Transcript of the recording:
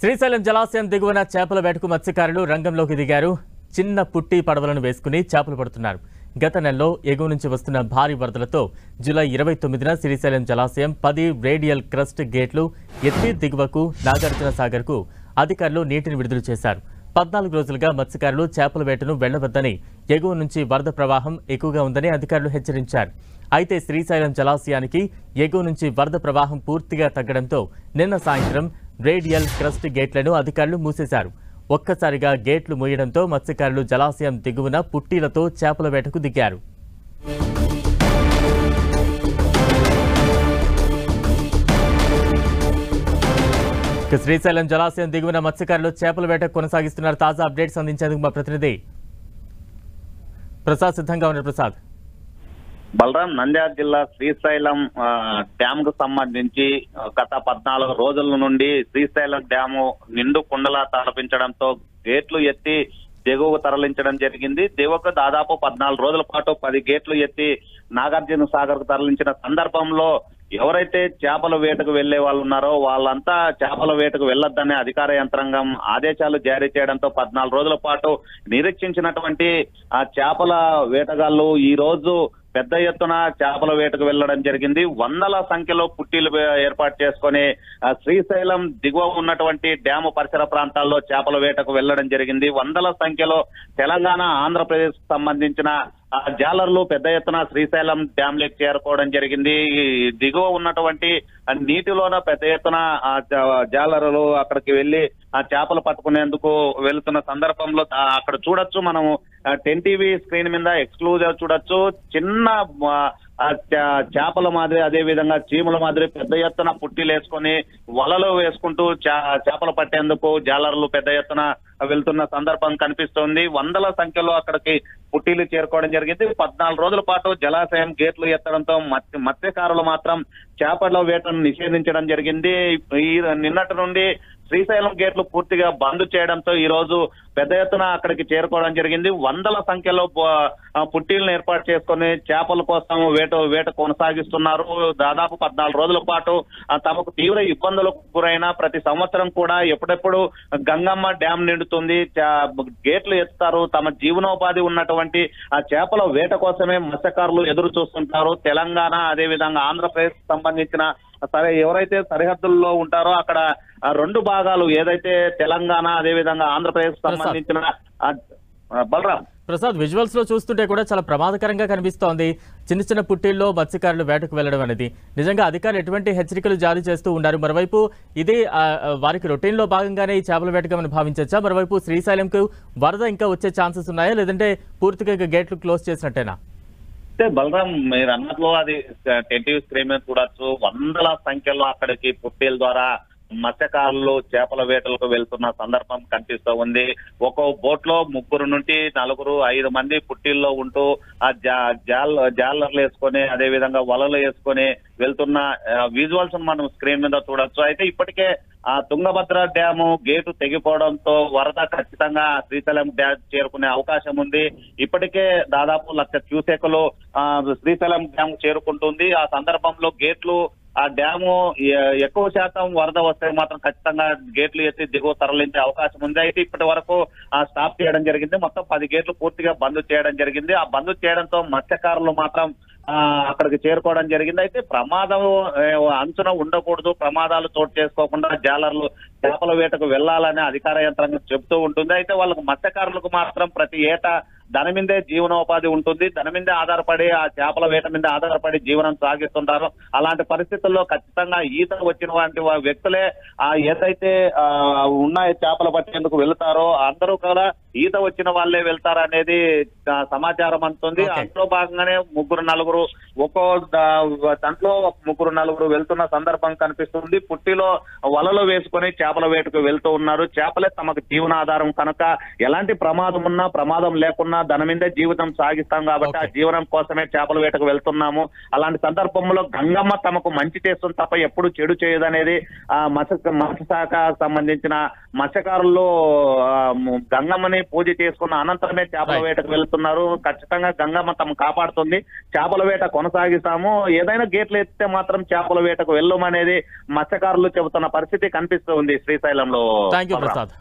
శ్రీశైలం జలాశయం దిగువన చేపల వేటకు మత్స్యకారులు రంగంలోకి దిగారు. చిన్న పుట్టి పడవలను వేసుకుని చేపలు పడుతున్నారు. గత నెలలో ఎగువ నుంచి వస్తున్న భారీ వరదలతో జూలై 29న శ్రీశైలం జలాశయం 10 రేడియల్ క్రస్ట్ గేట్లు ఎత్తి దిగువకు నాగార్జున సాగర్కు అధికారులు నీటిని విడుదల చేశారు. 14 రోజులుగా మత్స్యకారులు చేపల వేటను వెళ్లవద్దని, ఎగువ నుంచి వరద ప్రవాహం ఎక్కువగా ఉందని అధికారులు హెచ్చరించారు. అయితే శ్రీశైలం జలాశయానికి ఎగువ నుంచి వరద ప్రవాహం పూర్తిగా తగ్గడంతో నిన్న సాయంత్రం రేడియల్ క్రస్ట్ గేట్లను అధికారులు మూసేశారు. ఒక్కసారిగా గేట్లు మూయడంతో మత్స్యకారులు జలాశయం దిగువన పుట్టీలతో చేపల వేటకు దిగారు. శ్రీశైలం జలాశయం దిగువన మత్స్యకారులు చేపల వేట కొనసాగిస్తున్నారు. తాజా అప్డేట్స్ అందించేందుకు మా ప్రతినిధి ప్రసాద్ సిద్ధంగా ఉన్నారు. ప్రసాద్, బలరాం, నంద్యాల జిల్లా శ్రీశైలం డ్యామ్ కు సంబంధించి గత 14 రోజుల నుండి శ్రీశైలం డ్యాము నిండు కుండలా తలపించడంతో గేట్లు ఎత్తి దిగువ తరలించడం జరిగింది. దిగువకు దాదాపు 14 రోజుల పాటు 10 గేట్లు ఎత్తి నాగార్జున సాగర్ కు తరలించిన సందర్భంలో ఎవరైతే చేపల వేటకు వెళ్లే వాళ్ళు ఉన్నారో వాళ్ళంతా చేపల వేటకు వెళ్లొద్దనే అధికార యంత్రాంగం ఆదేశాలు జారీ చేయడంతో 14 రోజుల పాటు నిరీక్షించినటువంటి ఆ చేపల వేటగాళ్లు ఈ రోజు పెద్ద ఎత్తున చేపల వేటకు వెళ్లడం జరిగింది. వందల సంఖ్యలో పుట్టీలు ఏర్పాటు చేసుకుని శ్రీశైలం దిగువ ఉన్నటువంటి డ్యాము పరిసర ప్రాంతాల్లో చేపల వేటకు వెళ్లడం జరిగింది. వందల సంఖ్యలో తెలంగాణ, ఆంధ్రప్రదేశ్ కు సంబంధించిన జాలర్లు పెద్ద ఎత్తున శ్రీశైలం డ్యామ్ లేక్ చేరుకోవడం జరిగింది. దిగువ ఉన్నటువంటి నీటిలోన పెద్ద ఎత్తున జాలర్లు అక్కడికి వెళ్లి ఆ చేపలు పట్టుకునేందుకు వెళ్తున్న సందర్భంలో అక్కడ చూడొచ్చు, మనము 10 టీవీ స్క్రీన్ మీద ఎక్స్క్లూజివ్ చూడొచ్చు. చిన్న చేపల మాదిరి, అదే విధంగా చీమల మాదిరి పెద్ద ఎత్తున పుట్టీలు వేసుకొని వలలు వేసుకుంటూ చేపలు పట్టేందుకు జాలర్లు పెద్ద ఎత్తున వెళ్తున్న సందర్భం కనిపిస్తోంది. వందల సంఖ్యలో అక్కడికి పుట్టీలు చేరుకోవడం జరిగింది. 14 రోజుల పాటు జలాశయం గేట్లు ఎత్తడంతో మత్స్యకారులు మాత్రం చేపల వేటను నిషేధించడం జరిగింది. ఈ నిన్నటి నుండి శ్రీశైలం గేట్లు పూర్తిగా బంద్ చేయడంతో ఈ రోజు పెద్ద ఎత్తున అక్కడికి చేరుకోవడం జరిగింది. వందల సంఖ్యలో పుట్టీలను ఏర్పాటు చేసుకుని చేపల కోసం వేట కొనసాగిస్తున్నారు. దాదాపు 14 రోజుల పాటు తమకు తీవ్ర ఇబ్బందులకు గురైన ప్రతి సంవత్సరం కూడా ఎప్పుడెప్పుడు గంగమ్మ డ్యామ్ నిండుతుంది, గేట్లు ఎత్తుతారు, తమ జీవనోపాధి ఉన్నటువంటి ఆ చేపల వేట కోసమే మత్స్యకారులు ఎదురు చూస్తుంటారు. తెలంగాణ, అదే విధంగా ఆంధ్రప్రదేశ్ సంబంధించిన ఎవరైతే సరిహద్దుల్లో ఉంటారో అక్కడ 2 భాగాలు, ఏదైతే తెలంగాణ అదే విధంగా ఆంధ్రప్రదేశ్ సంబంధించిన బలరాం ప్రసాద్, విజువల్స్ లో చూస్తుంటే కూడా చాలా ప్రమాదకరంగా కనిపిస్తోంది. చిన్న చిన్న పుట్టిల్లో మత్స్యకారులు వేటకు వెళ్లడం అనేది నిజంగా అధికారులు ఎటువంటి హెచ్చరికలు జారీ చేస్తూ ఉన్నారు. మరోవైపు ఇది వారికి రొటీన్ లో భాగంగానే ఈ చేపల వేటగా మనం భావించవచ్చా? మరోవైపు శ్రీశైలంకు వరద ఇంకా వచ్చే ఛాన్సెస్ ఉన్నాయా, లేదంటే పూర్తిగా గేట్లు క్లోజ్ చేసినట్టేనా? బలరాం, మీరు అన్నట్లు అది 10 టీవీ స్క్రీన్ మీద చూడొచ్చు. వందల సంఖ్యలో అక్కడికి పుట్టీల ద్వారా మత్స్యకారులు చేపల వేటలకు వెళ్తున్న సందర్భం కనిపిస్తూ ఉంది. ఒక్కో బోట్ లో 3 నుండి 4, 5 మంది పుట్టిల్లో ఉంటూ ఆ జాలర్లు వేసుకొని, అదే విధంగా వలలు వేసుకొని వెళ్తున్న విజువల్స్ మనం స్క్రీన్ మీద చూడొచ్చు. అయితే ఇప్పటికే ఆ తుంగభద్ర డ్యాము గేటు తెగిపోవడంతో వరద ఖచ్చితంగా శ్రీశైలం డ్యామ్ చేరుకునే అవకాశం ఉంది. ఇప్పటికే దాదాపు 1,00,000 క్యూసెక్లు శ్రీశైలం డ్యామ్ చేరుకుంటుంది. ఆ సందర్భంలో గేట్లు, ఆ డ్యాము ఎక్కువ శాతం వరద వస్తే మాత్రం ఖచ్చితంగా గేట్లు ఎత్తి దిగువ తరలించే అవకాశం ఉంది. అయితే ఇప్పటి వరకు స్టాప్ చేయడం జరిగింది. మొత్తం 10 గేట్లు పూర్తిగా బంద్ చేయడం జరిగింది. ఆ బంద్ చేయడంతో మత్స్యకారులు మాత్రం అక్కడికి చేరుకోవడం జరిగింది. అయితే ప్రమాదం అంచున ఉండకూడదు, ప్రమాదాలు చోటు చేసుకోకుండా జాలర్లు చేపల వేటకు వెళ్లాలని అధికార యంత్రాంగం చెబుతూ ఉంటుంది. అయితే వాళ్ళకు మత్స్యకారులకు మాత్రం ప్రతి ఏటా దాని మీదే జీవనోపాధి ఉంటుంది. దాని మీదే ఆధారపడి, ఆ చేపల వేట మీద ఆధారపడి జీవనం సాగిస్తుంటారు. అలాంటి పరిస్థితుల్లో ఖచ్చితంగా ఈత వచ్చినటువంటి వ్యక్తులే ఏదైతే ఉన్నాయో చేపలు పట్టేందుకు వెళ్తారో అందరూ కూడా ఈత వచ్చిన వాళ్ళే వెళ్తారనేది సమాచారం అందుతుంది. అందులో భాగంగానే 3, 4 ఒక్కో దాంట్లో 3, 4 వెళ్తున్న సందర్భం కనిపిస్తుంది. పుట్టిలో వలలు వేసుకొని చేపల వేటకు వెళ్తూ ఉన్నారు. చేపలే తమకు జీవనాధారం కనుక ఎలాంటి ప్రమాదం ఉన్నా, ప్రమాదం లేకున్నా దాని మీదే జీవితం సాగిస్తాం కాబట్టి ఆ జీవనం కోసమే చేపల వేటకు వెళ్తున్నాము. అలాంటి సందర్భంలో గంగమ్మ తమకు మంచి చేస్తుంది తప్ప ఎప్పుడు చెడు చేయదనేది మత్స్యశాఖ సంబంధించిన మత్స్యకారులు గంగమ్మని పూజ చేసుకున్న అనంతరమే చేపల వేటకు వెళ్తున్నారు. ఖచ్చితంగా గంగమ్మ తమ కాపాడుతుంది, చేపల వేట కొనసాగిస్తాము, ఏదైనా గేట్లు ఎత్తితే మాత్రం చేపల వేటకు వెళ్ళమనేది మత్స్యకారులు చెబుతున్న పరిస్థితి కనిపిస్తూ ఉంది శ్రీశైలంలో. థాంక్యూ ప్రసాద్.